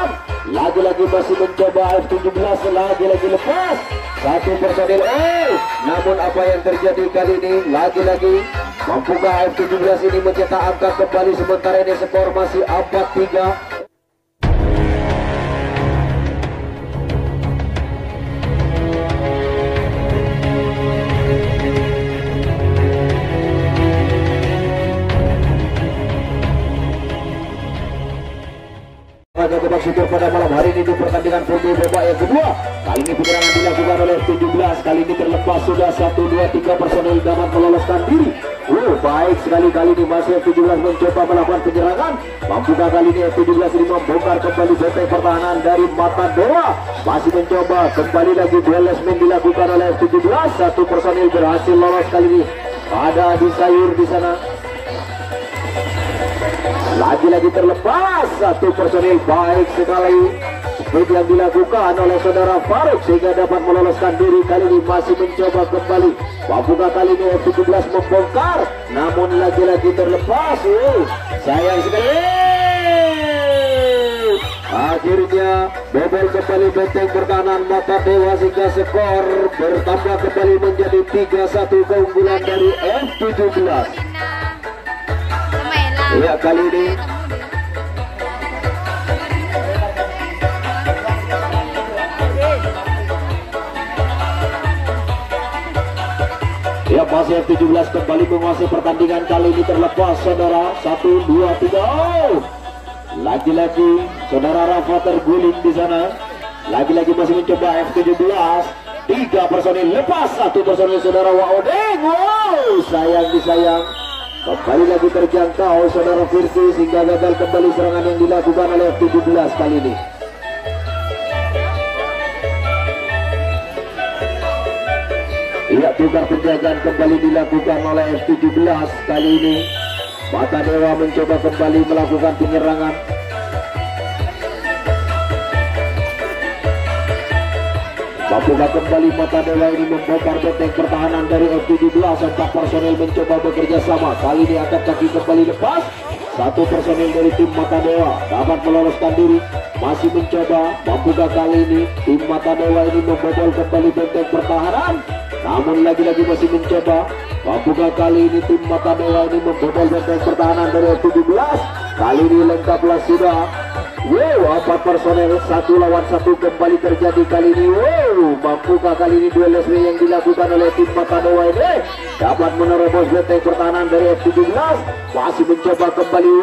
pertahanan. Lagi-lagi masih mencoba F17, lagi-lagi lepas. Satu personil. Namun apa yang terjadi kali ini? Lagi-lagi mampukah F17 ini mencetak angka kembali, sementara ini skor masih 4-3. Kebak syukur pada malam hari ini di pertandingan putih babak yang kedua. Kali ini penyerangan dilakukan oleh 17. Kali ini terlepas sudah 1, 2, 3 personil dapat meloloskan diri. Baik sekali kali ini masih F17 mencoba melakukan penyerangan. Mampukah kali ini F17 ini membongkar kembali benteng pertahanan dari Mata Dewa? Masih mencoba kembali lagi dualisme dilakukan oleh F17. Satu personil berhasil lolos kali ini. Ada di sayur di sana. Lagi-lagi terlepas satu personil, baik sekali speed yang dilakukan oleh saudara Faruk sehingga dapat meloloskan diri. Kali ini masih mencoba kembali. Mampukah kali ini F17 membongkar? Namun lagi-lagi terlepas. Sayang sekali. Akhirnya bobol kembali benteng pertahanan Mata Dewa sehingga skor bertambah kembali menjadi 3-1 keunggulan dari F17. Ya, kali ini ya masih F17 kembali menguasai pertandingan. Kali ini terlepas saudara. 1, 2, 3. Lagi-lagi saudara Rafa terguling di sana. Lagi-lagi masih mencoba F17. 3 personil lepas, 1 personil saudara Waodeng. Sayang disayang. Kembali lagi terjangkau saudara Firsi sehingga gagal kembali serangan yang dilakukan oleh F17 kali ini. Iya, tukar penjagaan kembali dilakukan oleh F17 kali ini. Mata Dewa mencoba kembali melakukan penyerangan. Mampukah kembali Mata Dewa ini membongkar benteng pertahanan dari F17. 4 personil mencoba bekerja sama. Kali ini angkat kaki kembali lepas. 1 personil dari tim Mata Dewa dapat meloloskan diri. Masih mencoba. Mampukah kali ini tim Mata Dewa ini membobol kembali benteng pertahanan? Namun lagi-lagi masih mencoba. Mampukah kali ini tim Mata Dewa ini membobol benteng pertahanan dari F17? Kali ini lengkaplah sudah. 4 personel 1 lawan 1 kembali terjadi kali ini. Mampukah kali ini dualisme yang dilakukan oleh tim Mata Dewa ini dapat menerobos benteng pertahanan dari F17? Masih mencoba kembali.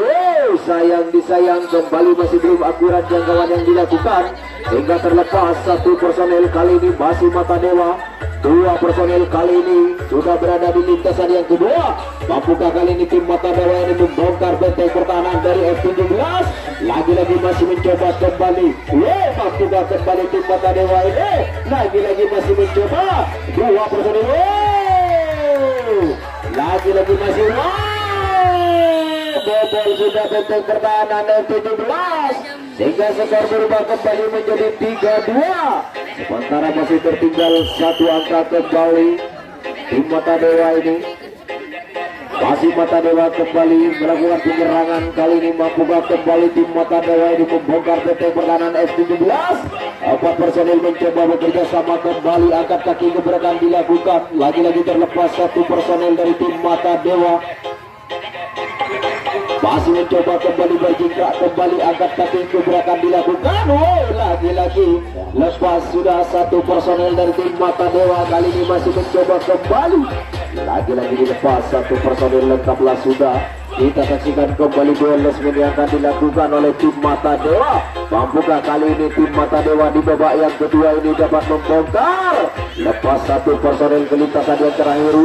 Sayang disayang, kembali masih belum akurat jangkauan yang dilakukan hingga terlepas 1 personel. Kali ini masih Mata Dewa. 2 personel kali ini sudah berada di lintasan yang kedua. Mampukah kali ini tim Mata Dewa ini membongkar benteng pertahanan dari F17? Lagi-lagi masih mencoba kembali. Mampukah kembali tim Mata Dewa ini? Lagi-lagi masih mencoba. 2 personel. Lagi-lagi masih bobol sudah benteng pertahanan F17 sehingga skor berubah kembali menjadi 3-2. Sementara masih tertinggal 1 angka kembali tim Mata Dewa ini. Masih Mata Dewa kembali melakukan penyerangan. Kali ini mampukah kembali tim Mata Dewa ini membongkar benteng pertahanan F17? 4 personil mencoba bekerja sama kembali. Angkat kaki gebrakan dilakukan. Lagi-lagi terlepas 1 personil dari tim Mata Dewa. Masih mencoba kembali berjingkrak, kembali angkat kaki gebrakan dilakukan. Lagi-lagi lepas sudah 1 personel dari tim Mata Dewa. Kali ini masih mencoba kembali. Lagi-lagi dilepas 1 personel, lengkaplah sudah. Kita saksikan kembali dualisme yang akan dilakukan oleh tim Mata Dewa. Mampukah kali ini tim Mata Dewa di babak yang kedua ini dapat membongkar? Lepas 1 personel ke lintasan yang terakhir.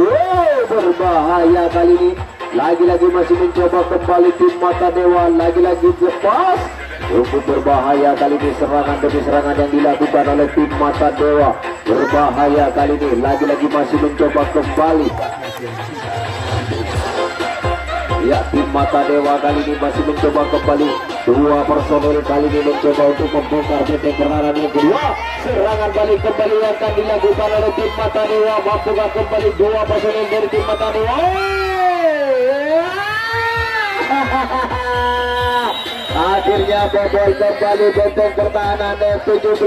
Berbahaya kali ini. Lagi-lagi masih mencoba kembali tim Mata Dewa. Lagi-lagi lepas. Cukup berbahaya kali ini serangan demi serangan yang dilakukan oleh tim Mata Dewa. Berbahaya kali ini. Lagi-lagi masih mencoba kembali. Ya, tim Mata Dewa kali ini masih mencoba kembali. 2 personel kali ini mencoba untuk membongkar benteng pertahanan yang kedua. Serangan balik kembali akan dilakukan oleh tim Mata Dewa. Mampukah kembali 2 personel dari tim Mata Dewa? Akhirnya bobol kembali benteng pertahanan F17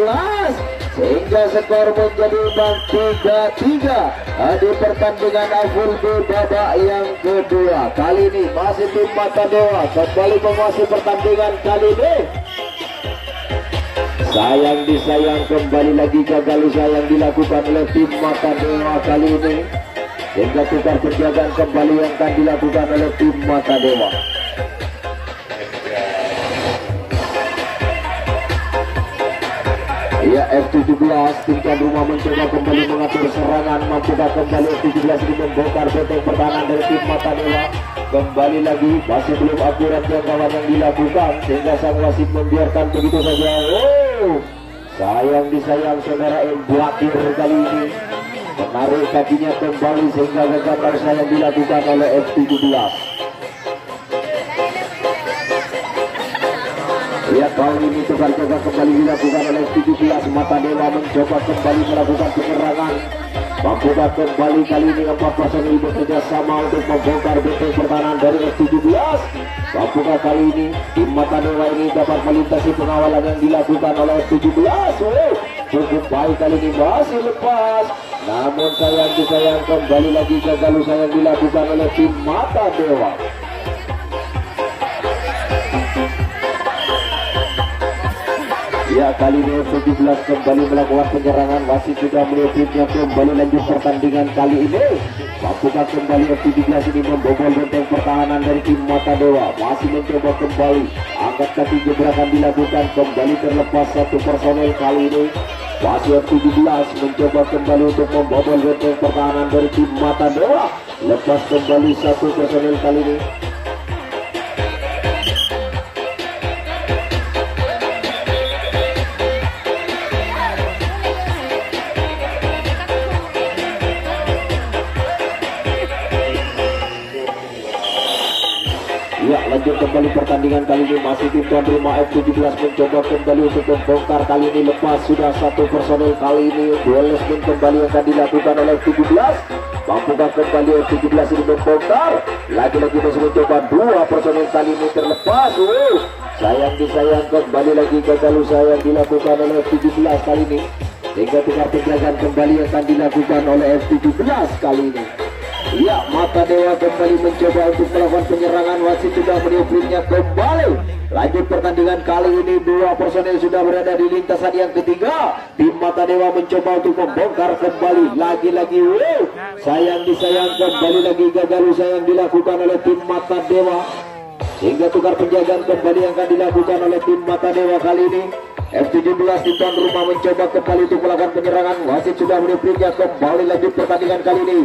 sehingga skor menjadi imbang 3-3 di pertandingan full B babak yang kedua. Kali ini masih tim Mata Dewa kembali menguasai pertandingan kali ini. Sayang disayang, kembali lagi gagal usaha yang dilakukan oleh tim Mata Dewa kali ini, sehingga tukar penjagaan kembali yang akan dilakukan oleh tim Mata Dewa. Ya, F17 tim tuan rumah mencoba kembali mengatur serangan, mampukah kembali F17 ini membongkar benteng pertahanan dari tim Mata Dewa. Kembali lagi masih belum akurat jangkauan yang dilakukan sehingga sang wasit membiarkan begitu saja. Sayang disayang saudara Blakir kali ini menarik kakinya kembali sehingga gagal usaha yang dilakukan oleh F17. Ya, kali ini tukar jaga kembali dilakukan oleh F17. Mata Dewa mencoba kembali melakukan penyerangan. Mampukah kembali kali ini 4 personil bekerja sama untuk membongkar benteng pertahanan dari F17. Mampukah kali ini tim Mata Dewa ini dapat melintasi pengawalan yang dilakukan oleh F17. Cukup baik kali ini, masih lepas. Namun sayang disayang, kembali lagi gagal usaha yang dilakukan oleh tim Mata Dewa. Ya, kali ini F17 kembali melakukan penyerangan. Wasit sudah melihatnya kembali lanjut pertandingan kali ini. Mampukah kembali F17 ini membobol benteng pertahanan dari tim Mata Dewa. Masih mencoba kembali, angkat kaki gebrakan dilakukan, kembali terlepas satu personel kali ini. Masih F17 mencoba kembali untuk membobol benteng pertahanan dari tim Mata Dewa. Lepas kembali satu personel kali ini. Ya, lanjut kembali pertandingan kali ini. Masih tim tuan rumah F17 mencoba kembali untuk membongkar. Kali ini lepas sudah satu personel kali ini. Dualisme kembali akan dilakukan oleh F17. Mampukah kembali F17 ini membongkar? Lagi-lagi masih mencoba, dua personel kali ini terlepas. Sayang disayang, kembali lagi gagal usaha yang dilakukan oleh F17 kali ini, sehingga tukar penjagaan kembali akan dilakukan oleh F17 kali ini. Ya, Mata Dewa kembali mencoba untuk melakukan penyerangan. Wasit sudah meniupnya kembali. Lanjut pertandingan kali ini, dua personel sudah berada di lintasan yang ketiga. Tim Mata Dewa mencoba untuk membongkar kembali. Lagi-lagi sayang disayang, kembali lagi gagal usaha yang dilakukan oleh tim Mata Dewa, sehingga tukar penjagaan kembali yang akan dilakukan oleh tim Mata Dewa kali ini. F17 di tuan rumah mencoba kembali untuk melakukan penyerangan. Wasit sudah meniupnya kembali. Lanjut pertandingan kali ini,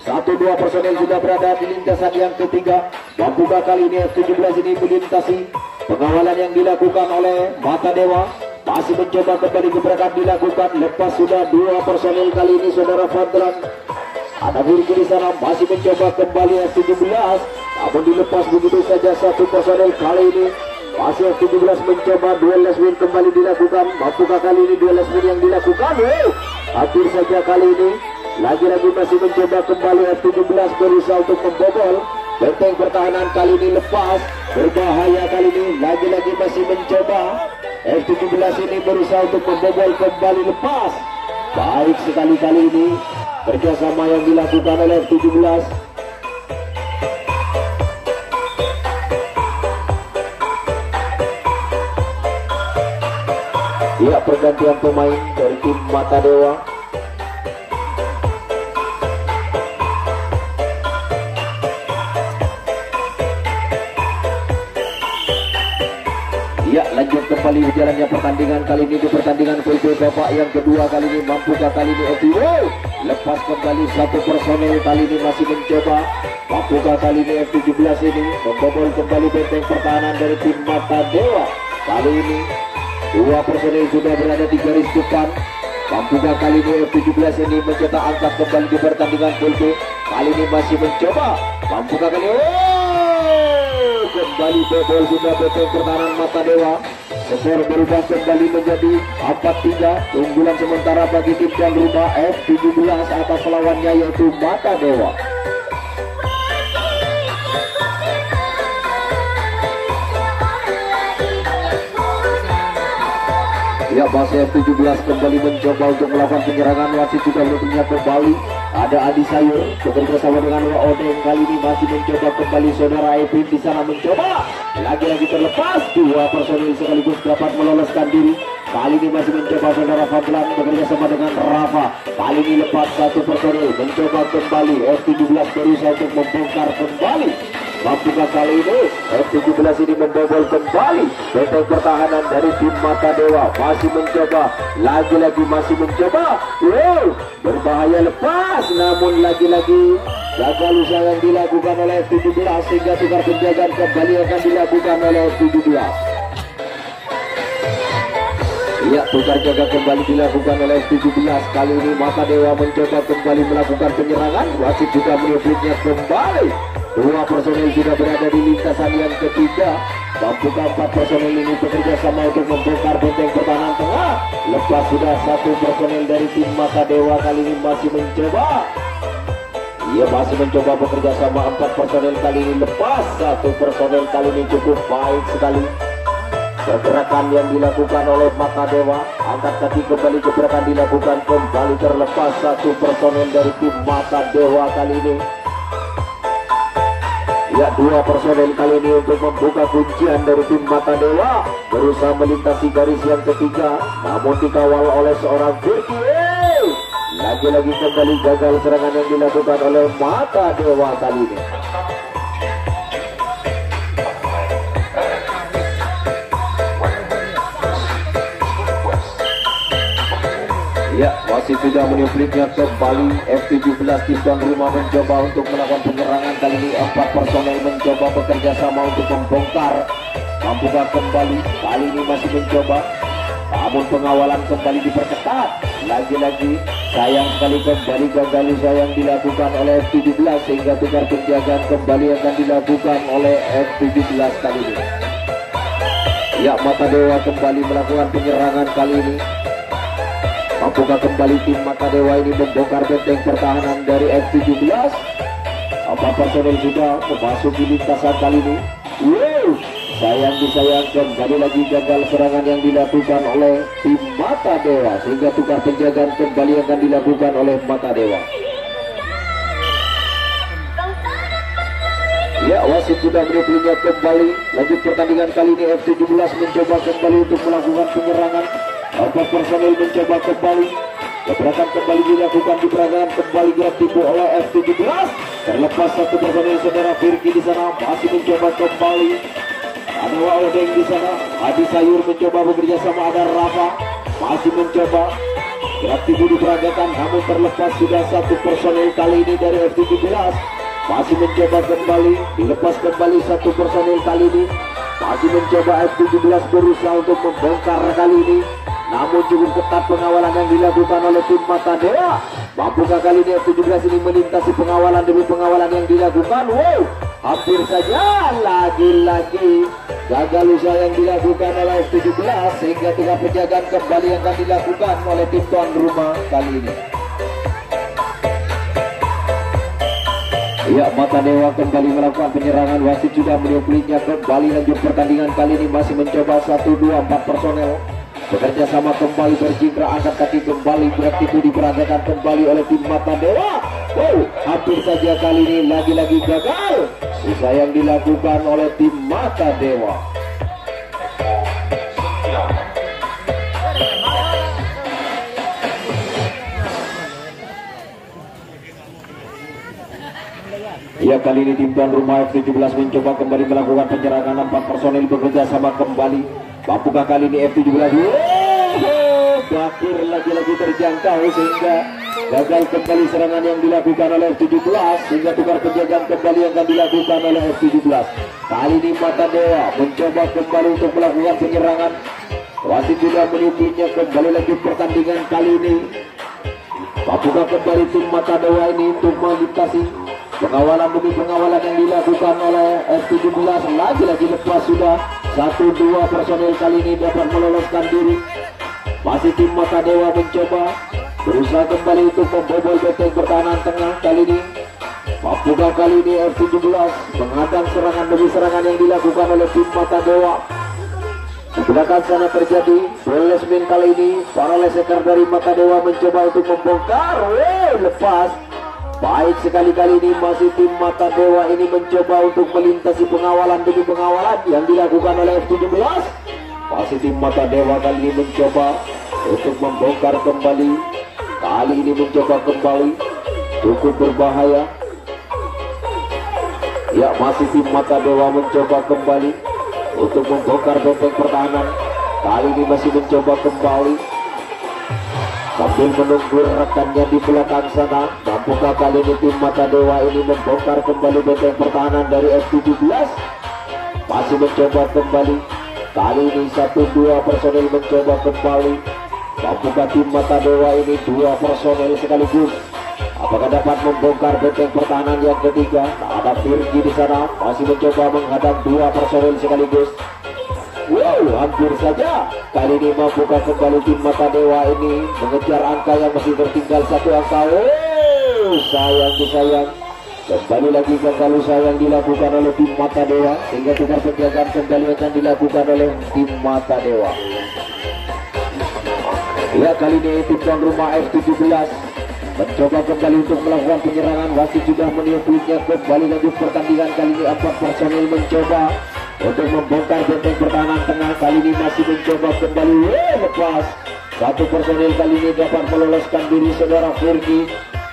1-2 personel sudah berada di lintasan yang ketiga. Mampukah kali ini F17 ini melintasi pengawalan yang dilakukan oleh Mata Dewa? Masih mencoba kembali gebrakan dilakukan. Lepas sudah dua personel kali ini, saudara Fadlan. Ada buruk di sana, masih mencoba kembali F17, namun dilepas begitu saja satu personel kali ini. Masih F17 mencoba, duel last win kembali dilakukan. Mampukah kali ini duel last win yang dilakukan? Hampir saja kali ini. Lagi-lagi masih mencoba kembali F17 berusaha untuk membobol benteng pertahanan. Kali ini lepas, berbahaya kali ini. Lagi-lagi masih mencoba, F17 ini berusaha untuk membobol kembali, lepas. Baik sekali kali ini kerjasama yang dilakukan oleh F17. Ya, pergantian pemain dari tim Mata Dewa. Ya, lanjut kembali jalannya pertandingan kali ini. Di pertandingan full B babak yang kedua kali ini, mampukah kali ini FTW lepas kembali satu personel kali ini, masih mencoba. Mampukah kali ini F17 ini membobol kembali benteng pertahanan dari tim Mata Dewa? Kali ini dua personel sudah berada di garis depan. Mampukah kali ini F17 ini mencetak angka kembali di pertandingan full B? Kali ini masih mencoba. Mampukah kali ini? Kembali bobol sudah benteng pertahanan Mata Dewa. Skor berubah kembali menjadi 4-3. Keunggulan sementara bagi tim tuan rumah F17 atas lawannya, yaitu Mata Dewa. Ya, masih F17 kembali mencoba untuk melakukan penyerangan. Wasit juga berpihak kembali. Ada Adi Sayur bekerja sama dengan Odeng. Kali ini masih mencoba kembali saudara Epin di sana mencoba. Lagi-lagi terlepas. Dua personil sekaligus dapat meloloskan diri. Kali ini masih mencoba saudara Fadlan bekerja sama dengan Rafa. Kali ini lepas satu personil mencoba kembali. F17 berusaha untuk membongkar kembali. Mampukah kali ini F17 ini membobol kembali benteng pertahanan dari tim Mata Dewa. Masih mencoba, lagi-lagi masih mencoba. Wow, berbahaya lepas, namun lagi-lagi gagal usaha yang dilakukan oleh F17 sehingga tukar penjagaan kembali akan dilakukan oleh F17. Ya, tukar jaga kembali dilakukan oleh F17. Kali ini Mata Dewa mencoba kembali melakukan penyerangan. Wasit juga meniupnya kembali. Dua personil sudah berada di lintasan yang ketiga. Mampukah 4 personil ini bekerja sama untuk membongkar benteng pertahanan tengah. Lepas sudah satu personil dari tim Mata Dewa. Kali ini masih mencoba. Ia masih mencoba bekerja sama 4 personil. Kali ini lepas satu personil. Kali ini cukup baik sekali pergerakan yang dilakukan oleh Mata Dewa. Angkat kaki kembali, gebrakan dilakukan kembali, terlepas satu personel dari tim Mata Dewa kali ini. Ya, dua personel kali ini untuk membuka kuncian dari tim Mata Dewa. Berusaha melintasi garis yang ketiga, namun dikawal oleh seorang Firki. Lagi-lagi kembali gagal serangan yang dilakukan oleh Mata Dewa kali ini. Ya, masih sudah meniupliknya kembali. F17 tim tuan rumah mencoba untuk melakukan penyerangan. Kali ini 4 personel mencoba bekerja sama untuk membongkar. Mampukah kembali? Kali ini masih mencoba, namun pengawalan kembali diperketat. Lagi-lagi sayang sekali kembali gagal usaha yang dilakukan oleh F17 sehingga tukar penjagaan kembali akan dilakukan oleh F17 kali ini. Ya, Mata Dewa kembali melakukan penyerangan kali ini. Mampukah kembali tim Mata Dewa ini membongkar benteng pertahanan dari F17? Apa personel sudah memasuki lintasan kali ini? Wow, sayang disayang, kembali lagi gagal serangan yang dilakukan oleh tim Mata Dewa sehingga tukar penjagaan kembali akan dilakukan oleh Mata Dewa. Ya, wasit sudah meniupnya kembali. Lanjut pertandingan kali ini F17 mencoba kembali untuk melakukan penyerangan. 4 personel mencoba kembali. Gebrakan kembali dilakukan di peragaan, kembali gerak tipu oleh F17. Terlepas satu personel saudara Firki di sana masih mencoba kembali. Ada Odeng di sana. Adi Sayur mencoba bekerja sama, ada Rafa masih mencoba gerak tipu di peragaan, namun terlepas sudah satu personel kali ini dari F17. Masih mencoba kembali, dilepas kembali satu personel kali ini. Masih mencoba F17 berusaha untuk membongkar kali ini, namun cukup ketat pengawalan yang dilakukan oleh tim Mata Dewa. Mampukah kali ini F17 ini melintasi pengawalan demi pengawalan yang dilakukan? Wow, hampir saja lagi-lagi gagal usaha yang dilakukan oleh F17 sehingga tukar penjagaan kembali yang akan dilakukan oleh tim tuan rumah kali ini. Ya, Mata Dewa kembali melakukan penyerangan. Wasit sudah meniupnya kembali. Lanjut pertandingan kali ini masih mencoba 1, 2, 4 personel bekerja sama kembali, berjingkrak, angkat kaki kembali, gerak tipu diperagakan kembali oleh tim Mata Dewa. Wow, hampir saja kali ini lagi-lagi gagal usaha yang dilakukan oleh tim Mata Dewa. Ya, kali ini tim tuan rumah F17 mencoba kembali melakukan penyerangan. 4 personil bekerja sama kembali. Mampukah kali ini F17? Bakir lagi-lagi terjangkau sehingga gagal kembali serangan yang dilakukan oleh F17 sehingga tukar penjagaan kembali yang akan dilakukan oleh F17. Kali ini Mata Dewa mencoba kembali untuk melakukan penyerangan. Wasit juga meniupnya kembali. Lanjut pertandingan kali ini. Mampukah kembali tim Mata Dewa ini untuk melintasi pengawalan demi pengawalan yang dilakukan oleh F17. Lagi-lagi lepas sudah 1, 2 personel kali ini dapat meloloskan diri. Masih tim Mata Dewa mencoba berusaha kembali untuk membobol benteng pertahanan tengah kali ini. Mampukah kali ini F17 menghadang serangan demi serangan yang dilakukan oleh tim Mata Dewa? Di belakang sana terjadi Lesmin kali ini. Para leseker dari Mata Dewa mencoba untuk membongkar. Lepas. Baik sekali kali ini masih tim Mata Dewa ini mencoba untuk melintasi pengawalan demi pengawalan yang dilakukan oleh F17. Masih tim Mata Dewa kali ini mencoba untuk membongkar kembali. Kali ini mencoba kembali. Cukup berbahaya. Ya, masih tim Mata Dewa mencoba kembali untuk membongkar benteng pertahanan. Kali ini masih mencoba kembali sambil menunggu rekannya di belakang sana. Mampukah kali ini tim Mata Dewa ini membongkar kembali benteng pertahanan dari F17? Masih mencoba kembali. Kali ini 1-2 personel mencoba kembali. Mampukah tim Mata Dewa ini 2 personel sekaligus? Apakah dapat membongkar benteng pertahanan yang ketiga? Nah, ada Firgi di sana masih mencoba menghadap 2 personel sekaligus. Wow, hampir saja. Kali ini mampukah kembali tim Mata Dewa ini mengejar angka yang masih tertinggal 1 angka. Sayang disayang. Kembali lagi gagal usaha yang dilakukan oleh tim Mata Dewa, sehingga tukar penjagaan kembali akan dilakukan oleh tim Mata Dewa. Ya, kali ini tim tuan rumah F17 mencoba kembali untuk melakukan penyerangan. Wasit sudah meniupnya. Kembali lanjut pertandingan. Kali ini 4 personel mencoba untuk membongkar benteng pertahanan tengah. Kali ini masih mencoba kembali. Lepas. 1 personel kali ini dapat meloloskan diri saudara Firgi.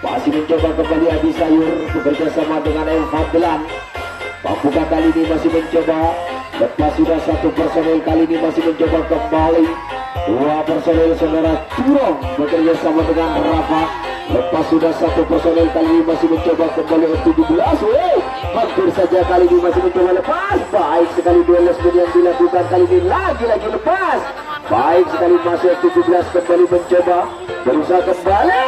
Masih mencoba kembali Adi Sayur bekerja sama dengan M. Fadlan. Mampukah kali ini masih mencoba. Lepas sudah 1 personel kali ini masih mencoba kembali. 2 personel saudara Curong bekerja sama dengan Rafa. Lepas sudah 1 personel kali ini masih mencoba kembali F17. Hampir saja kali ini masih mencoba lepas. Baik sekali duel yang dilakukan kali ini. Lagi-lagi lepas. Baik sekali masih F17 kembali mencoba berusaha kembali.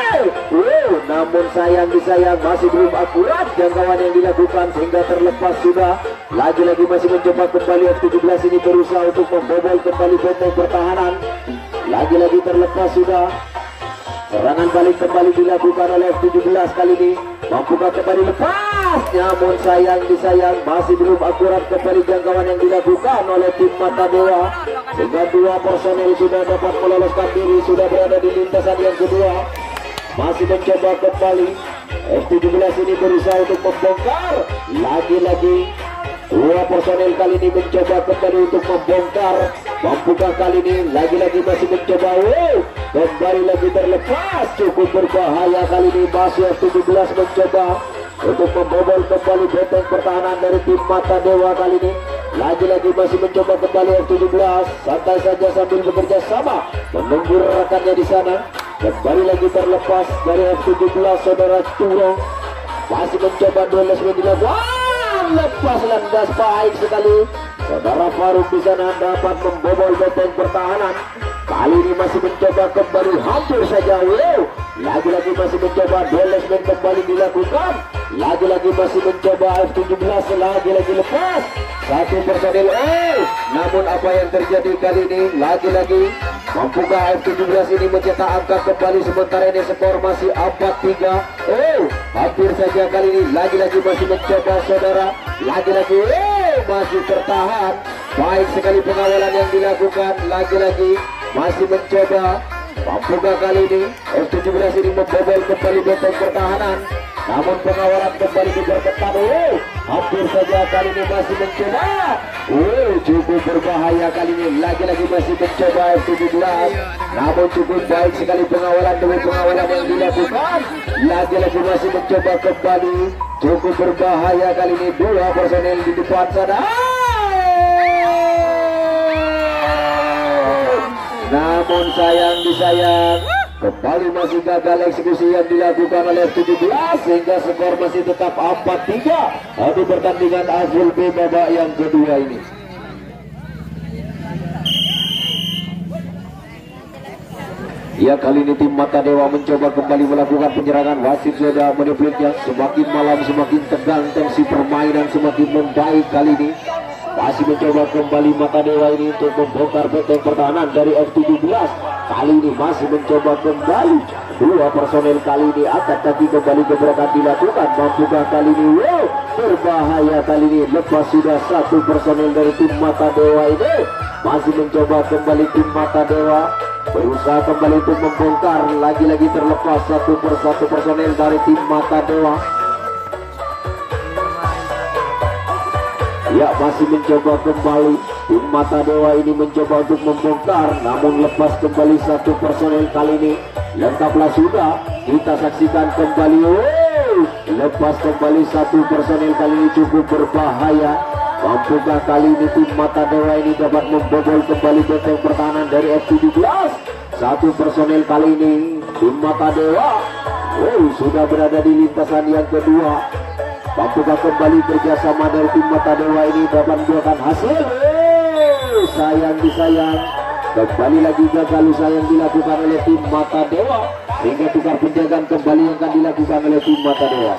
Namun sayang disayang masih belum akurat jangkauan yang dilakukan sehingga terlepas sudah. Lagi-lagi masih mencoba kembali F17 ini berusaha untuk membobol kembali benteng pertahanan. Lagi-lagi terlepas sudah. Serangan balik kembali dilakukan oleh F17 kali ini. Mampukah kembali lepas? Namun sayang disayang masih belum akurat kembali jangkauan yang dilakukan oleh tim Mata Dewa. Sehingga 2 personel sudah dapat meloloskan diri, sudah berada di lintasan yang kedua. Masih mencoba kembali. F17 ini berusaha untuk membongkar. Lagi-lagi 2 personel kali ini mencoba kembali untuk membongkar. Mampukah kali ini? Lagi-lagi masih mencoba. Kembali lagi terlepas. Cukup berbahaya kali ini. Masih F17 mencoba untuk membobol kembali benteng pertahanan dari tim Mata Dewa kali ini. Lagi-lagi masih mencoba kembali F17. Santai saja sambil bekerja sama menunggu rekannya di sana. Kembali lagi terlepas dari F17 saudara Curong. Masih mencoba duel dilakukan. Lepas landas baik sekali. Saudara Faruk di sana dapat membobol benteng pertahanan. Kali ini masih mencoba kembali. Hampir saja. Lagi-lagi masih mencoba duel kembali dilakukan. Lagi-lagi masih mencoba F17. Lagi-lagi lepas. 1 personil. Namun apa yang terjadi kali ini? Lagi-lagi mampukah F17 ini mencetak angka kembali, sementara ini skor masih 4-3. Hampir saja kali ini. Lagi-lagi masih mencoba saudara. Lagi-lagi masih tertahan. Baik sekali pengawalan yang dilakukan. Lagi-lagi masih mencoba. Mampukah kali ini F17 ini membobol kembali benteng pertahanan? Namun pengawalan kembali diperketat. Hampir saja kali ini masih mencoba. Cukup berbahaya kali ini. Lagi-lagi masih mencoba F17. Namun cukup baik sekali pengawalan demi pengawalan yang dilakukan. Lagi-lagi masih mencoba kembali. Cukup berbahaya kali ini. 2 personel di depan sana. Namun sayang disayang, kembali masih gagal eksekusi yang dilakukan oleh F17 sehingga skor masih tetap 4-3 di pertandingan Azul B babak yang kedua ini. Ya, kali ini tim Mata Dewa mencoba kembali melakukan penyerangan. Wasit sudah menepliknya. Semakin malam semakin tegang, tensi permainan semakin membaik kali ini. Masih mencoba kembali Mata Dewa ini untuk membongkar benteng pertahanan dari F17. Kali ini masih mencoba kembali. Dua personel kali ini angkat kaki kembali gebrakan dilakukan. Mampukah kali ini? Wow, berbahaya kali ini. Lepas sudah satu personel dari tim Mata Dewa ini. Masih mencoba kembali tim Mata Dewa. Berusaha kembali untuk membongkar. Lagi-lagi terlepas satu persatu personel dari tim Mata Dewa. Ya, masih mencoba kembali. Tim Mata Dewa ini mencoba untuk membongkar, namun lepas kembali satu personel kali ini. Lengkaplah sudah, kita saksikan kembali. Lepas kembali satu personel kali ini cukup berbahaya. Mampukah kali ini tim Mata Dewa ini dapat membobol kembali benteng pertahanan dari F17? Satu personel kali ini tim Mata Dewa sudah berada di lintasan yang kedua. Mampukah kembali kerjasama dari tim Mata Dewa ini dapat membuahkan hasil? Sayang disayang. Kembali lagi gagal usaha yang dilakukan oleh tim Mata Dewa, sehingga tukar penjagaan kembali yang akan dilakukan oleh tim Mata Dewa.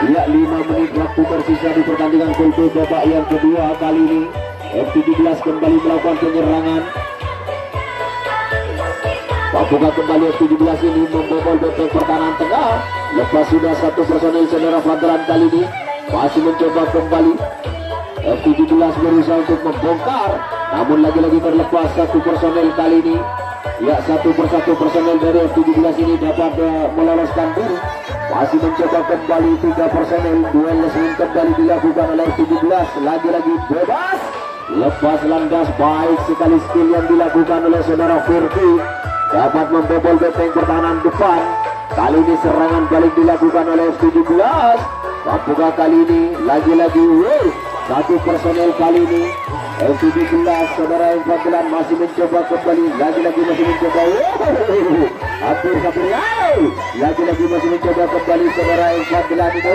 Ya, 5 menit waktu tersisa di pertandingan full babak yang kedua. Kali ini F17 kembali melakukan penyerangan. Mampukah kembali F17 ini membobol benteng pertahanan tengah. Lepas sudah satu personel saudara Fadran kali ini masih mencoba kembali. F17 berusaha untuk membongkar, namun lagi-lagi terlepas satu personel kali ini. Ya, satu persatu personel dari F17 ini dapat meloloskan diri. Masih mencoba kembali 3 personel. Duel lesing kembali dilakukan oleh F17. Lagi-lagi bebas. Lepas landas, baik sekali skill yang dilakukan oleh saudara Firki. Dapat membobol benteng pertahanan depan. Kali ini serangan balik dilakukan oleh F17. Mampukah kali ini? Lagi-lagi satu personel kali ini F17 saudara F14 masih mencoba kembali. Lagi-lagi masih mencoba. Hampir lagi-lagi masih mencoba kembali saudara F14 itu.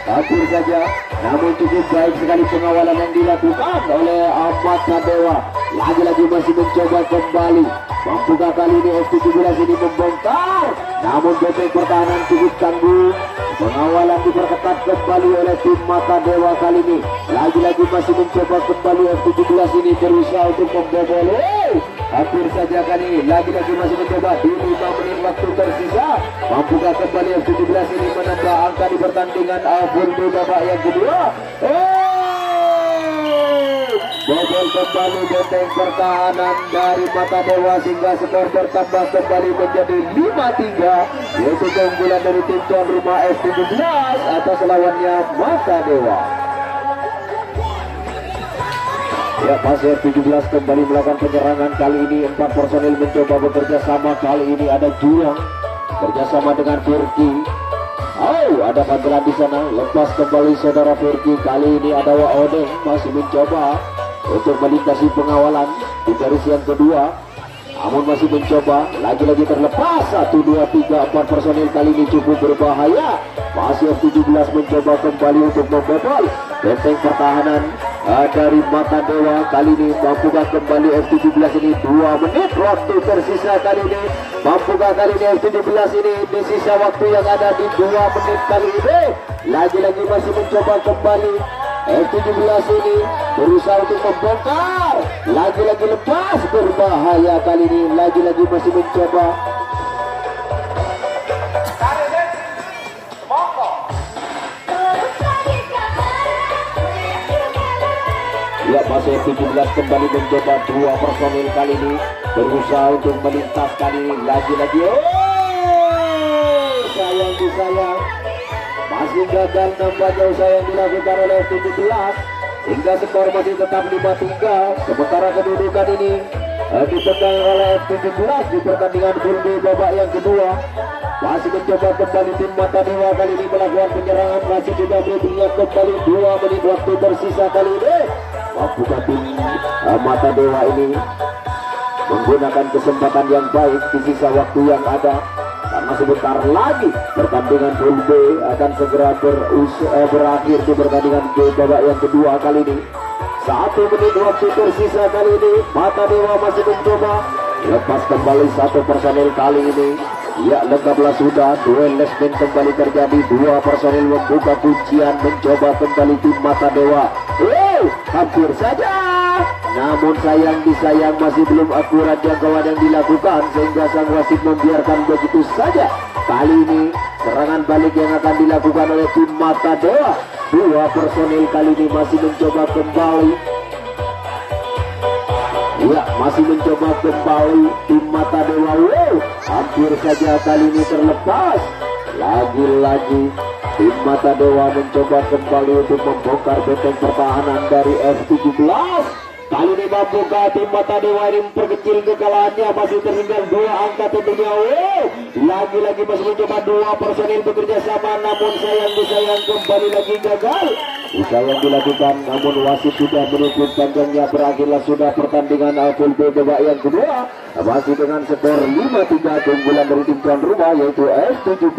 Hampir saja, namun cukup baik sekali pengawalan yang dilakukan oleh Mata Dewa. Lagi-lagi masih mencoba kembali. Mampukah kali ini F17 ini membongkar, namun benteng pertahanan cukup tangguh. Pengawalan diperketat kembali oleh tim Mata Dewa kali ini. Lagi-lagi masih mencoba kembali F17 ini berusaha untuk membobol. Hampir saja kali ini. Lagi-lagi masih mencoba di 5 menit waktu tersisa. Mampukah kembali F17 ini menambah angka di pertandingan full babak yang kedua? Bobol kembali benteng pertahanan dari Mata Dewa sehingga skor bertambah kembali menjadi 5-3, yaitu keunggulan dari tim tuan rumah F17 atas lawannya Mata Dewa. Ya, pasir F17 kembali melakukan penyerangan. Kali ini 4 personil mencoba bekerja sama. Kali ini ada Jurang kerjasama dengan Firki. Ada Fadlan di sana. Lepas kembali saudara Firki. Kali ini ada Waodeng masih mencoba untuk melintasi pengawalan di garis yang kedua, namun masih mencoba. Lagi-lagi terlepas 1, 2, 3, 4 personil kali ini cukup berbahaya. Masih F17 mencoba kembali untuk membobol benteng pertahanan dari Mata Dewa. Kali ini mampukah kembali F17 ini? 2 menit waktu tersisa kali ini. Mampukah kali ini F17 ini di sisa waktu yang ada di 2 menit kali ini? Lagi-lagi masih mencoba kembali. F17 ini berusaha untuk membongkar. Lagi-lagi lepas, berbahaya kali ini. Lagi-lagi masih mencoba. Ya, masih F17 kembali mencoba. 2 personil kali ini berusaha untuk melintas kali ini. Lagi-lagi sayang disayang. Masih gagal nampaknya usaha yang dilakukan oleh F17 hingga skor masih tetap 5-3. Sementara kedudukan ini dipegang oleh F17 di pertandingan full babak yang kedua. Masih mencoba kembali tim Mata Dewa kali ini melakukan penyerangan. Masih juga berniat kembali. 2 menit waktu tersisa kali ini. Mampukah tim Mata Dewa ini menggunakan kesempatan yang baik di sisa waktu yang ada? Karena sebentar lagi pertandingan full B akan segera berakhir di pertandingan B babak yang kedua kali ini. 1 menit waktu tersisa kali ini. Mata Dewa masih mencoba. Lepas kembali satu personil kali ini. Ya, lengkaplah sudah. Duel lesmen kembali terjadi. Dua personil membuka kuncian, mencoba kembali tim Mata Dewa. Hampir saja. Namun sayang disayang masih belum akurat jangkauan yang dilakukan, sehingga sang wasit membiarkan begitu saja. Kali ini serangan balik yang akan dilakukan oleh tim Mata Dewa. Dua personil kali ini masih mencoba kembali. Ya, masih mencoba kembali tim Mata Dewa. Hampir saja kali ini terlepas. Lagi-lagi tim Mata Dewa mencoba kembali untuk membongkar benteng pertahanan dari F17. Kali ini membuka tim Mata Dewa ini memperkecil kekalahannya. Masih tertinggal 2 angka tentunya. Lagi-lagi masih mencoba dua personil bekerja sama, namun sayang disayang kembali lagi gagal. Usaha yang dilakukan, namun wasit sudah menutup panjangnya. Berakhirlah sudah pertandingan full B babak yang kedua, masih dengan skor 5-3 keunggulan dari tim tuan rumah yaitu F17.